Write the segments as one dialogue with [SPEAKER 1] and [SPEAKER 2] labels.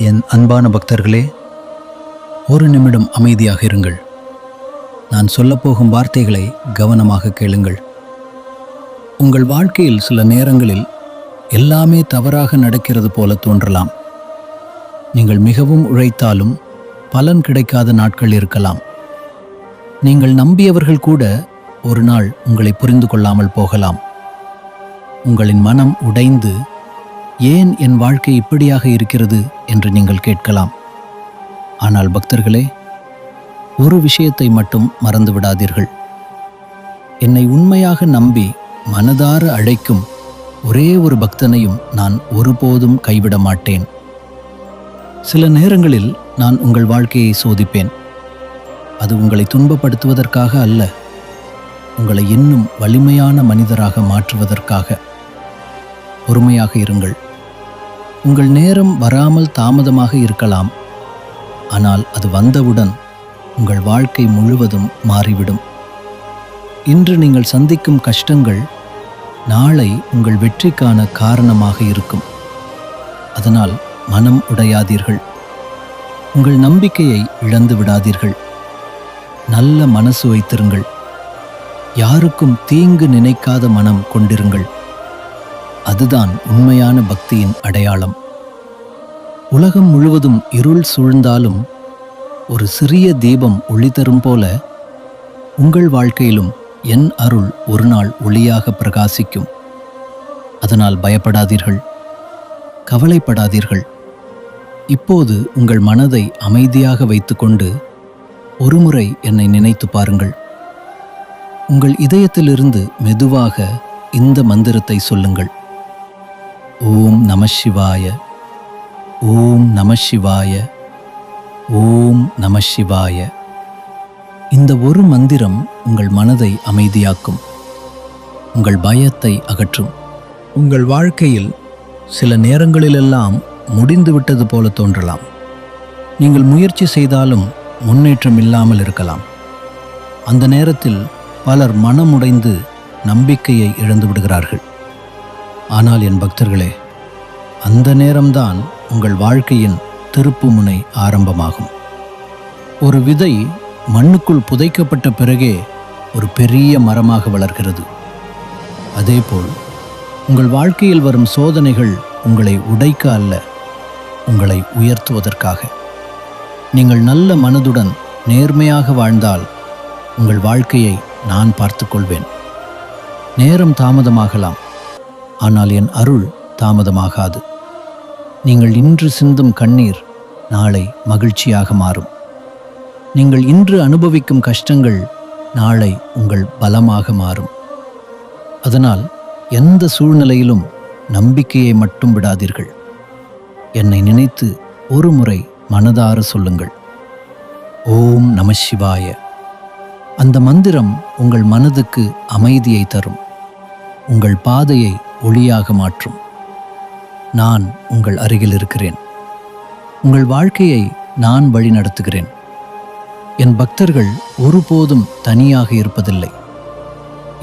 [SPEAKER 1] என் அன்பான பக்தர்களே, ஒரு நிமிடம் அமைதியாக இருங்கள். நான் சொல்லப்போகும் வார்த்தைகளை கவனமாக கேளுங்கள். உங்கள் வாழ்க்கையில் சில நேரங்களில் எல்லாமே தவறாக நடக்கிறது போல தோன்றலாம். நீங்கள் மிகவும் உழைத்தாலும் பலன் கிடைக்காத நாட்கள் இருக்கலாம். நீங்கள் நம்பியவர்கள் கூட ஒரு நாள் உங்களை புரிந்து கொள்ளாமல் போகலாம். உங்களின் மனம் உடைந்து, ஏன் என் வாழ்க்கை இப்படியாக இருக்கிறது என்று நீங்கள் கேட்கலாம். ஆனால் பக்தர்களே, ஒரு விஷயத்தை மட்டும் மறந்து விடாதீர்கள். என்னை உண்மையாக நம்பி மனதார அழைக்கும் ஒரே ஒரு பக்தனையும் நான் ஒருபோதும் கைவிட மாட்டேன். சில நேரங்களில் நான் உங்கள் வாழ்க்கையை சோதிப்பேன். அது உங்களை துன்பப்படுத்துவதற்காக அல்ல, உங்களை இன்னும் வலிமையான மனிதராக மாற்றுவதற்காக. பொறுமையாக இருங்கள். உங்கள் நேரம் வராமல் தாமதமாக இருக்கலாம். ஆனால் அது வந்தவுடன் உங்கள் வாழ்க்கை முழுவதும் மாறிவிடும். இன்று நீங்கள் சந்திக்கும் கஷ்டங்கள் நாளை உங்கள் வெற்றிக்கான காரணமாக இருக்கும். அதனால் மனம் உடையாதீர்கள். உங்கள் நம்பிக்கையை இழந்து விடாதீர்கள். நல்ல மனசு வைத்திருங்கள். யாருக்கும் தீங்கு நினைக்காத மனம் கொண்டிருங்கள். அதுதான் உண்மையான பக்தியின் அடையாளம். உலகம் முழுவதும் இருள் சூழ்ந்தாலும் ஒரு சிறிய தீபம் ஒளி தரும் போல உங்கள் வாழ்க்கையிலும் என் அருள் ஒரு நாள் ஒளியாக பிரகாசிக்கும். அதனால் பயப்படாதீர்கள், கவலைப்படாதீர்கள். இப்போது உங்கள் மனதை அமைதியாக வைத்துக்கொண்டு ஒருமுறை என்னை நினைத்து பாருங்கள். உங்கள் இதயத்திலிருந்து மெதுவாக இந்த மந்திரத்தை சொல்லுங்கள். ஓம் நம சிவாய, ஓம் நம சிவாய, ஓம் நம சிவாய. இந்த ஒரு மந்திரம் உங்கள் மனதை அமைதியாக்கும், உங்கள் பயத்தை அகற்றும். உங்கள் வாழ்க்கையில் சில நேரங்களிலெல்லாம் முடிந்துவிட்டது போல தோன்றலாம். நீங்கள் முயற்சி செய்தாலும் முன்னேற்றம் இல்லாமல் இருக்கலாம். அந்த நேரத்தில் பலர் மனமுடைந்து நம்பிக்கையை இழந்து விடுகிறார்கள். ஆனால் என் பக்தர்களே, அந்த நேரம்தான் உங்கள் வாழ்க்கையின் திருப்புமுனை ஆரம்பமாகும். ஒரு விதை மண்ணுக்குள் புதைக்கப்பட்ட பிறகே ஒரு பெரிய மரமாக வளர்கிறது. அதேபோல் உங்கள் வாழ்க்கையில் வரும் சோதனைகள் உங்களை உடைக்க அல்ல, உங்களை உயர்த்துவதற்காக. நீங்கள் நல்ல மனதுடன் நேர்மையாக வாழ்ந்தால் உங்கள் வாழ்க்கையை நான் பார்த்துக்கொள்வேன். நேரம் தாமதமாகலாம், ஆனால் என் அருள் தாமதமாகாது. நீங்கள் இன்று சிந்தும் கண்ணீர் நாளை மகிழ்ச்சியாக மாறும். நீங்கள் இன்று அனுபவிக்கும் கஷ்டங்கள் நாளை உங்கள் பலமாக மாறும். அதனால் எந்த சூழ்நிலையிலும் நம்பிக்கையை மட்டும் விடாதீர்கள். என்னை நினைத்து ஒரு முறை மனதார சொல்லுங்கள், ஓம் நம சிவாய. அந்த மந்திரம் உங்கள் மனதுக்கு அமைதியை தரும், உங்கள் பாதையை ஒளியாக மாற்றும். நான் உங்கள் அருகில் இருக்கிறேன். உங்கள் வாழ்க்கையை நான் வழி நடத்துகிறேன். என் பக்தர்கள் ஒருபோதும் தனியாக இருப்பதில்லை.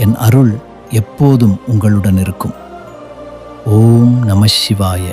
[SPEAKER 1] என் அருள் எப்போதும் உங்களுடன் இருக்கும். ஓம் நம சிவாய.